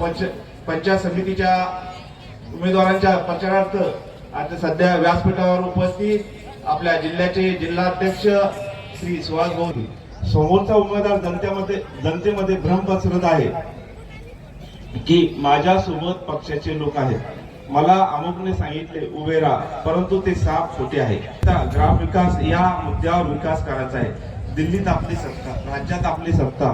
पंचायत समितीच्या उमेदवारांच्या प्रचारार्थ आता सध्या व्यासपीठावर उपस्थित आपल्या जिल्ह्याचे जिल्हाध्यक्ष श्री सुहास भाऊ. समोरचा उमेदवार जनतेमध्ये भ्रम पसरत आहे की माझ्यासोबत पक्षाचे लोक आहेत, मला अमुकने सांगितले उभे राहा, परंतु ते साफ खोटे आहे. ग्राम विकास या मुद्द्यावर विकास करायचा आहे. दिल्लीत आपली सत्ता, राज्यात आपली सत्ता,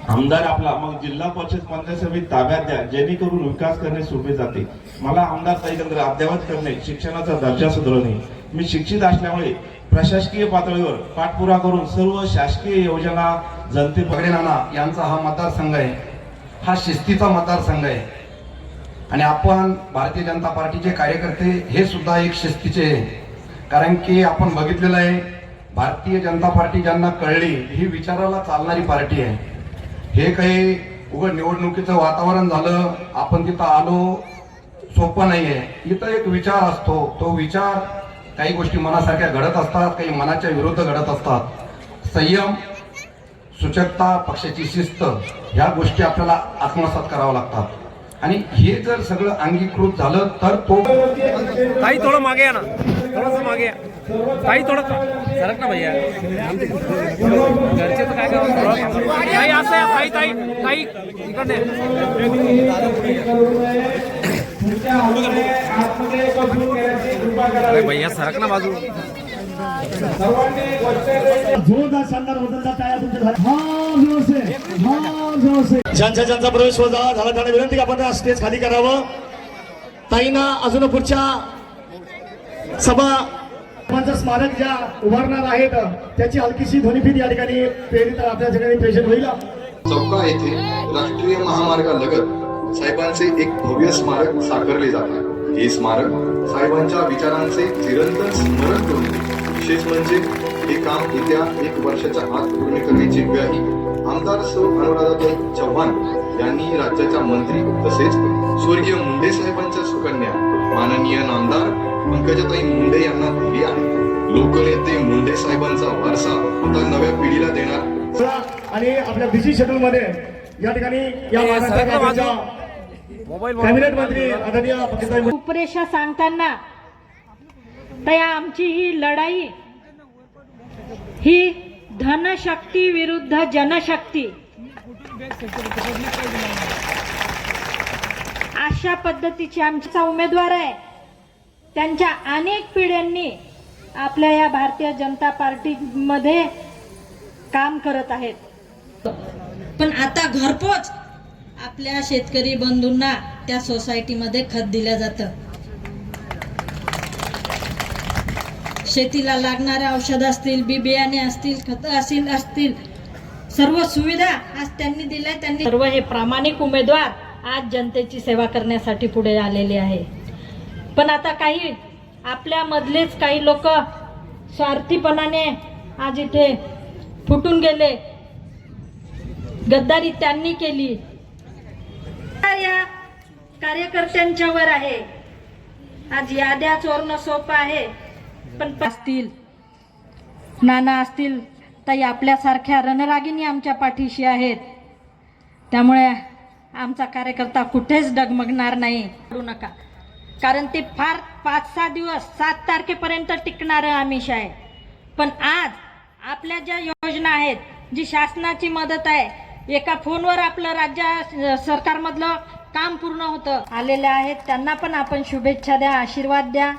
आमदार आपला, मग जिल्हा परिषद पंचायत समिती ताब्यात द्या, जेणेकरून विकास करणे सोपे जाते. मला आमदार ताईंद्र अद्ययावत करणे, शिक्षणाचा दर्जा सुधारणे. मी शिक्षित असल्यामुळे प्रशासकीय पातळीवर पाठपुरावा करून सर्व शासकीय योजना जनतेपर्यंत नाना यांचा हा मतदारसंघ आहे, हा शिस्तीचा मतदारसंघ आहे. आणि आपण भारतीय जनता पार्टीचे कार्यकर्ते हे सुद्धा एक शिस्तीचे आहे. कारण की आपण बघितलेलं आहे, भारतीय जनता पार्टी ज्यांना कळली ही विचाराला चालणारी पार्टी आहे. हे काही उघड निवडणुकीचं वातावरण झालं, आपण तिथं आलो, सोपं नाही आहे. इथं एक विचार असतो, तो विचार काही गोष्टी मनासारख्या घडत असतात, काही मनाच्या विरुद्ध घडत असतात. संयम, सूचकता, पक्षाची शिस्त ह्या गोष्टी आपल्याला आत्मसात कराव्या लागतात. आणि हे जर सगळं अंगीकृत झालं तर तो ताई थोडं मागे या ना, थोडंसं मागे या ताई, थोडं सरक ना भैया, घरचे तर काय करावं ताई, असं आहे ताई, ताई ताई इकडे अरे भैया सरक ना बाजू. जोरदार शानदार ज्यांचा प्रवेश झाला त्यांना विनंती आपण स्टेज खाली करावं. ताईंना अजून पुढच्या सभा स्मारक ज्या उभारणार आहेत त्याची हलकीशी ध्वनिफीत या ठिकाणी प्रेरित आपल्या ठिकाणी प्रेषित होईल. चौका येथे राष्ट्रीय महामार्गालगत साहेबांचे एक भव्य स्मारक साकारले जाते. हे स्मारक साहेबांच्या विचारांचे चिरंतन स्मरण करून विशेष म्हणजे हे काम येत्या 1 वर्षाच्या आत पूर्ण करण्याची ग्वाही आमदार सौ अनुराधाताई चव्हाण यांनी राज्याच्या मंत्री तसेच स्वर्गीय मुंडे साहेबांच्या सुकन्या माननीय नामदार पंकजाताई मुंडे यांना दिली आहे. लोकनेते मुंडे साहेबांचा वारसा आता नव्या पिढीला देणार. आणि आपल्या बिझी शेड्यूल मध्ये या ठिकाणी या कॅबिनेट मंत्री आदरणीय पंकजाताई रूपरेषा सांगताना तर आमची ही लढाई ही धनशक्ती विरुद्ध जनशक्ती अशा पद्धतीची आमचा उमेदवार आहे. त्यांच्या अनेक पिढ्यांनी आपल्या या भारतीय जनता पार्टीमध्ये काम करत आहेत. पण आता घरपोच आपल्या शेतकरी बंधूंना त्या सोसायटीमध्ये खत दिलं जातं. शेतीला लागणारे औषध असतील, बी बियाणे असतील, खत असतील सर्व सुविधा आज त्यांनी दिल्या. त्यांनी सर्व हे प्रामाणिक उमेदवार आज जनतेची सेवा करण्यासाठी पुढे आलेले आहे. पण आता काही आपल्या मधलेच काही लोक स्वार्थीपणाने आज इथे फुटून गेले, गद्दारी त्यांनी केली. या कार्यकर्त्यांच्या वर आहे. आज याद्या चोरणं सोपं आहे, पण असतील नाना असतील ताई आपल्यासारख्या रणरागिणी आमच्या पाठीशी आहेत. त्यामुळे आमचा कार्यकर्ता कुठेच डगमगणार नाही. करू नका, कारण ते फार 5-6 दिवस 7 तारखेपर्यंत टिकणारं आमिष आहे. पण आज आपल्या ज्या योजना आहेत, जी शासनाची मदत आहे, एका फोनवर आपलं राज्य सरकारमधलं काम पूर्ण होतं. आलेले आहेत त्यांना पण आपण शुभेच्छा द्या, आशीर्वाद द्या.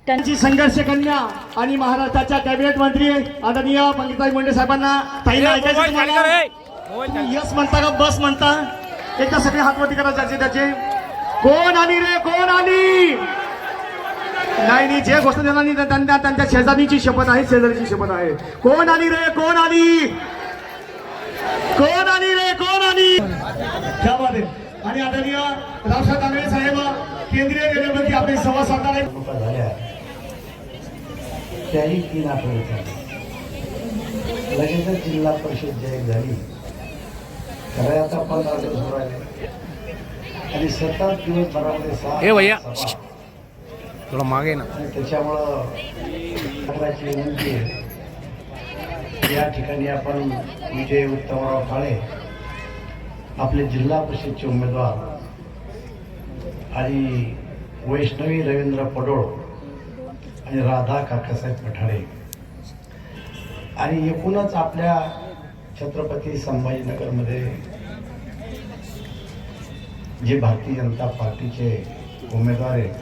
त्यांची संघर्ष कन्या आणि महाराष्ट्राच्या कॅबिनेट मंत्री आदरणीय पंकजाताई मुंडे साहेबांना ताईला ऐकायचं तुम्हाला. यस म्हणता का बस म्हणता? एकदा सगळे हातवरती करा ज्याचे त्याचे. कोण आली रे, कोण आली? नाही, जे गोष्ट देणार नाही त्यांच्या शेजारीची शपथ आहे, शेजारीची शपथ आहे. कोण आली रे, कोण आली? कोण आली रे, कोण आली? क्या बात आहे. आणि आदरणीय रावसाहेब दानवे साहेब केंद्रीय रेल्वेमंत्री आपले संवाद साधणार आहे. त्याही 3 आठवड्यात लगेचच जिल्हा परिषद जाहीर झाली. खरं आता 15 दिवस राहिले आणि 7 दिवसभरामध्ये 6 थोडं मागे ना. त्याच्यामुळं विनंती आहे, या ठिकाणी आपण विजय उत्तमराव काळे आपले जिल्हा परिषदचे उमेदवार आणि वैष्णवी रवींद्र पडोळ आणि राधा काकासाहेब पठाडे आणि एकूणच आपल्या छत्रपती संभाजीनगरमध्ये जे भारतीय जनता पार्टीचे उमेदवार आहेत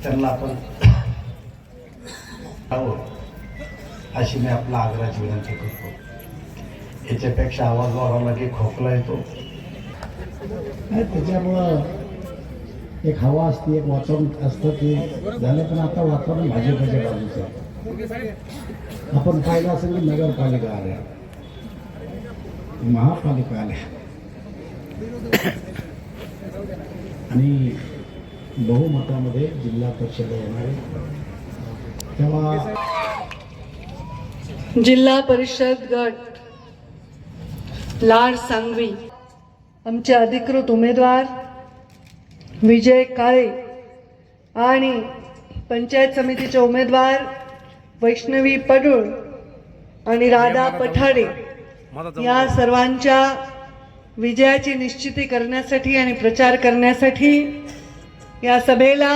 त्यांना आपण अशी मी आपला आग्रहाची विनंती करतो. याच्यापेक्षा आवाज वाढवला की खोकला येतो. त्याच्यामुळं एक हवा असते, एक वातावरण असतं की झालं. पण आता वातावरण भाजपच्या बाजूचं आहे. आपण पाहिलं असेल की नगरपालिका आल्या, महापालिका आल्या आणि बहुमतामध्ये जिल्हा परिषद येणार आहे. तेव्हा जिल्हा परिषद गट लाड सांगवी आमचे अधिकृत उमेदवार विजय काळे आणि पंचायत समितीचे उमेदवार वैष्णवी पडुळ आणि राधा पठाडे या सर्वांच्या विजयाची निश्चिती करण्यासाठी आणि प्रचार करण्यासाठी या सभेला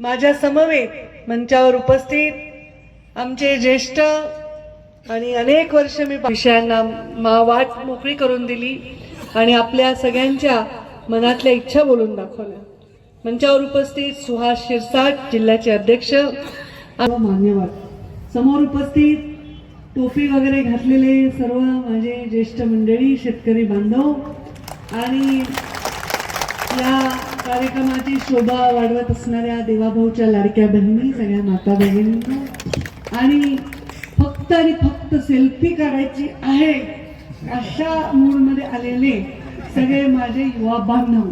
माझ्या समवेत मंचावर उपस्थित आमचे ज्येष्ठ आणि अनेक वर्ष मी विषयांना वाट मोकळी करून दिली आणि आपल्या सगळ्यांच्या मनातल्या इच्छा बोलून दाखवल्या. मंचावर उपस्थित सुहास शिरसाट जिल्ह्याचे अध्यक्ष, मान्यवर, समोर उपस्थित टोपी वगैरे घातलेले सर्व माझे ज्येष्ठ मंडळी, शेतकरी बांधव आणि या कार्यक्रमाची शोभा वाढवत असणाऱ्या देवाभाऊच्या लाडक्या बहिणी, सगळ्या माता भगिनींना आणि फक्त सेल्फी काढायची आहे अशा मूडमध्ये आलेले सगळे माझे युवा बांधव,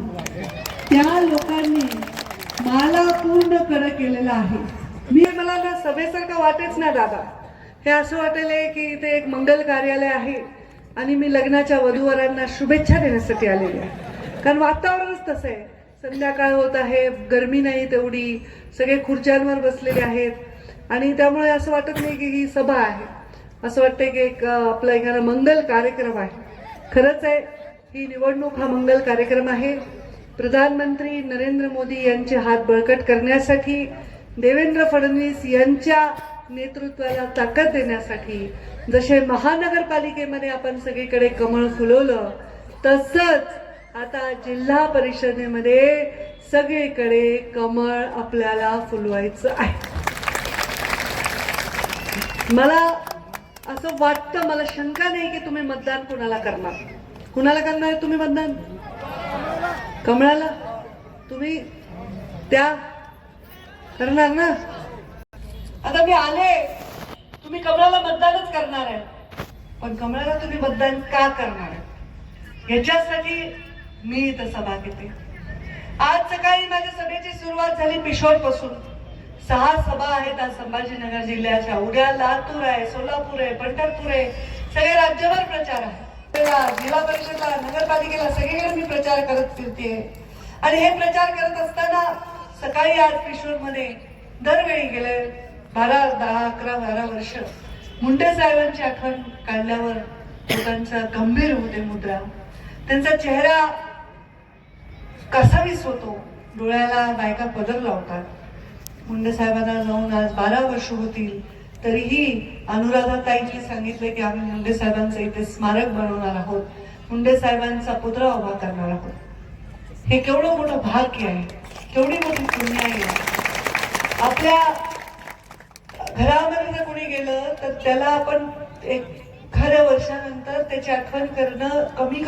त्या लोकांनी मला पूर्ण कडक केलेला आहे. मला ना सभेसारखं वाटेच ना दादा, हे असं वाटेल की इथे एक मंगल कार्यालय आहे आणि मी लग्नाच्या वधूवरांना शुभेच्छा देण्यासाठी आलेली आहे. कारण वातावरणच तसं आहे. संध्याकाळ होत आहे, गरमी नाही तेवढी, सगळे खुर्च्यांवर बसलेले आहेत आणि त्यामुळे असं वाटत नाही की ही सभा आहे. असं वाटतंय की एक आपला एखादा मंगल कार्यक्रम आहे. खरंच आहे, ही निवडणूक हा मंगल कार्यक्रम आहे. प्रधानमंत्री नरेंद्र मोदी यांचे हात बळकट करण्यासाठी, देवेंद्र फडणवीस यांच्या नेतृत्वाला ताकद देण्यासाठी, जसे महानगरपालिकेमध्ये आपण सगळीकडे कमळ फुलवलं तसंच आता जिल्हा परिषदेमध्ये सगळीकडे कमळ आपल्याला फुलवायचं आहे. मला असं वाटतं, मला शंका नाही की तुम्ही मतदान कुणाला करणार. कुणाला करणार तुम्ही मतदान? कमळाला. तुम्ही त्या करणार ना? आता मी आले, तुम्ही कमळाला मतदानच करणार आहे, पण कमळाला तुम्ही मतदान का करणार आहे याच्यासाठी मी इथं सभा घेते. आज सकाळी माझ्या सभेची सुरुवात झाली पिशोर पासून. 6 सभा आहेत आज संभाजीनगर जिल्ह्याच्या. उद्या लातूर आहे, सोलापूर आहे, पंढरपूर आहे, सगळे राज्यभर प्रचार आहे. जिल्हा परिषदला, नगरपालिकेला सगळीकडे मी प्रचार करत फिरते आणि हे प्रचार करत असताना सकाळी आज पिशोरमध्ये दरवेळी गेले 12 वर्ष मुंडे साहेबांची आठवण काढल्यावर लोकांचा गंभीर होते मुद्रा, त्यांचा चेहरा कसावीस होतो, डोळ्याला बायका पदर लावतात. मुंडे साहेबांना जाऊन आज 12 वर्ष होतील तरीही अनुराधाताईंनी सांगितलं की आम्ही मुंडे साहेबांचं इथे स्मारक बनवणार आहोत, मुंडे साहेबांचा पुतळा उभा करणार आहोत. हे केवढं मोठं भाग्य आहे, केवढी मोठी पुण्याई आहे. आपल्या घरामध्ये जर कोणी गेलं तर त्याला आपण एक खऱ्या वर्षानंतर त्याची आठवण करणं कमी